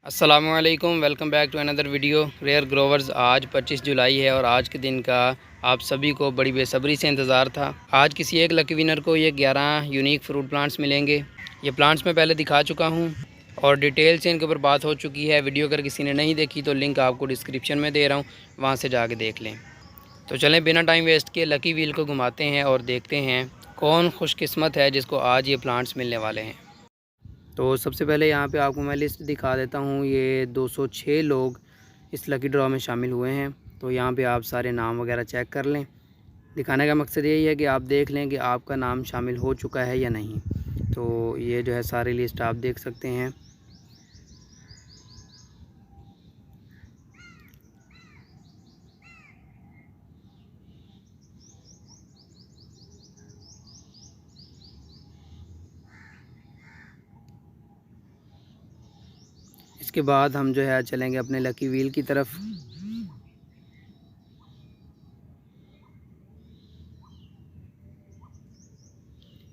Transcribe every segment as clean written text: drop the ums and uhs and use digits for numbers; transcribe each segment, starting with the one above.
अस्सलामुअलैकुम, welcome back to another video rare growers. आज 25 जुलाई है और आज के दिन का आप सभी को बड़ी बेसब्री से इंतज़ार था। आज किसी एक लकी विनर को ये 11 यूनिक फ्रूट प्लांट्स मिलेंगे। ये प्लांट्स मैं पहले दिखा चुका हूँ और डिटेल से इनके ऊपर बात हो चुकी है। वीडियो अगर किसी ने नहीं देखी तो लिंक आपको डिस्क्रिप्शन में दे रहा हूँ, वहाँ से जाके देख लें। तो चलें बिना टाइम वेस्ट किए लकी व्हील को घुमाते हैं और देखते हैं कौन खुशकिस्मत है जिसको आज ये प्लांट्स मिलने वाले हैं। तो सबसे पहले यहाँ पे आपको मैं लिस्ट दिखा देता हूँ। ये 206 लोग इस लकी ड्रॉ में शामिल हुए हैं। तो यहाँ पे आप सारे नाम वगैरह चेक कर लें। दिखाने का मकसद यही है कि आप देख लें कि आपका नाम शामिल हो चुका है या नहीं। तो ये जो है सारी लिस्ट आप देख सकते हैं। इसके बाद हम जो है चलेंगे अपने लकी व्हील की तरफ।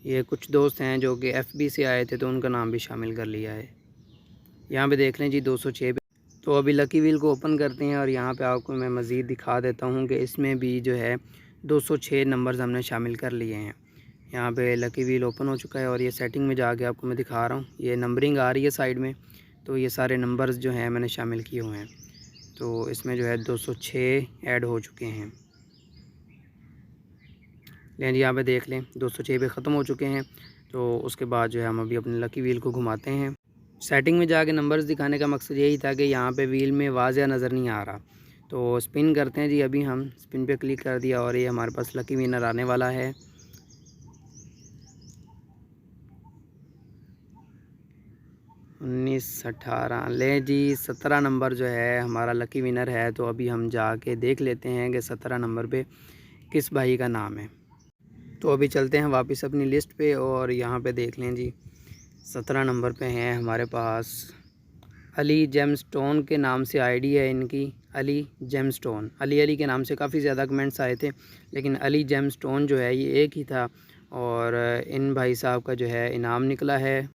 ये कुछ दोस्त हैं जो कि एफबी से आए थे तो उनका नाम भी शामिल कर लिया है। यहाँ पे देख लें जी 206 पे। तो अभी लकी व्हील को ओपन करते हैं और यहाँ पे आपको मैं मज़ीद दिखा देता हूँ कि इसमें भी जो है 206 नंबर्स हमने शामिल कर लिए हैं। यहाँ पे लकी व्हील ओपन हो चुका है और ये सेटिंग में जाके आपको मैं दिखा रहा हूँ। ये नंबरिंग आ रही है साइड में, तो ये सारे नंबर्स जो हैं मैंने शामिल किए हुए हैं। तो इसमें जो है 206 ऐड हो चुके हैं। लेकिन यहाँ पे देख लें 206 पे ख़त्म हो चुके हैं। तो उसके बाद जो है हम अभी अपने लकी व्हील को घुमाते हैं। सेटिंग में जाके नंबर्स दिखाने का मकसद यही था कि यहाँ पे व्हील में वाज़िया नज़र नहीं आ रहा। तो स्पिन करते हैं जी। अभी हम स्पिन पे क्लिक कर दिया और ये हमारे पास लकी विनर आने वाला है। उन्नीस 18 ले जी 17 नंबर जो है हमारा लकी विनर है। तो अभी हम जाके देख लेते हैं कि 17 नंबर पे किस भाई का नाम है। तो अभी चलते हैं वापस अपनी लिस्ट पे और यहाँ पे देख लें जी 17 नंबर पे हैं हमारे पास अली जेमस्टोन के नाम से आईडी है इनकी। अली जेमस्टोन, अली के नाम से काफ़ी ज़्यादा कमेंट्स आए थे, लेकिन अली जेमस्टोन जो है ये एक ही था और इन भाई साहब का जो है इनाम निकला है।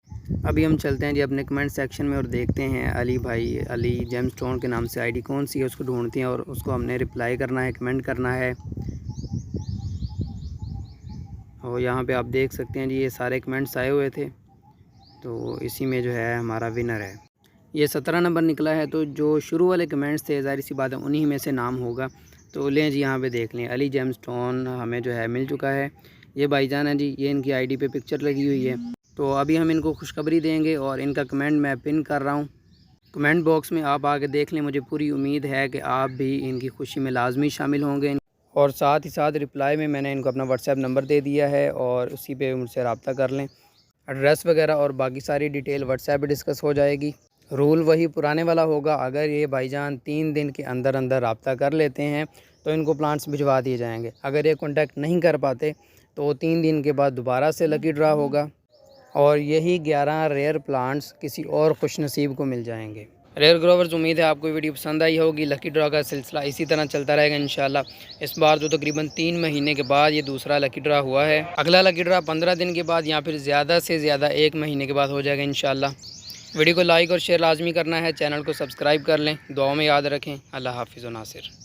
अभी हम चलते हैं जी अपने कमेंट सेक्शन में और देखते हैं अली भाई अली जेमस्टोन के नाम से आईडी कौन सी है, उसको ढूंढते हैं और उसको हमने रिप्लाई करना है, कमेंट करना है। और यहाँ पे आप देख सकते हैं जी ये सारे कमेंट्स आए हुए थे, तो इसी में जो है हमारा विनर है। ये 17 नंबर निकला है। तो जो शुरू वाले कमेंट्स थे ज़ाहिर सी बात है उन्हीं में से नाम होगा। तो लें जी यहाँ पे देख लें अली जेमस्टोन हमें जो है मिल चुका है। ये भाईजान है जी, ये इनकी आईडी पे पिक्चर लगी हुई है। तो अभी हम इनको खुशखबरी देंगे और इनका कमेंट मैं पिन कर रहा हूँ। कमेंट बॉक्स में आप आके देख लें। मुझे पूरी उम्मीद है कि आप भी इनकी खुशी में लाजमी शामिल होंगे। और साथ ही साथ रिप्लाई में मैंने इनको अपना व्हाट्सएप नंबर दे दिया है और उसी पे मुझसे रब्ता कर लें। एड्रेस वगैरह और बाकी सारी डिटेल व्हाट्सएप पे डिस्कस हो जाएगी। रूल वही पुराने वाला होगा। अगर ये भाईजान 3 दिन के अंदर अंदर रब्ता कर लेते हैं तो इनको प्लांट्स भिजवा दिए जाएंगे। अगर ये कांटेक्ट नहीं कर पाते तो 3 दिन के बाद दोबारा से लकी ड्रा होगा और यही 11 रेयर प्लांट्स किसी और खुशनसीब को मिल जाएंगे। रेयर ग्रोवर्स, उम्मीद है आपको वीडियो पसंद आई होगी। लकी ड्रा का सिलसिला इसी तरह चलता रहेगा इंशाल्लाह। इस बार तो तकरीबन 3 महीने के बाद ये दूसरा लकी ड्रा हुआ है। अगला लकी ड्रा 15 दिन के बाद या फिर ज़्यादा से ज़्यादा 1 महीने के बाद हो जाएगा इंशाल्लाह। वीडियो को लाइक और शेयर लाजमी करना है। चैनल को सब्सक्राइब कर लें। दुआओं में याद रखें। अल्लाह हाफिज़ व नासिर।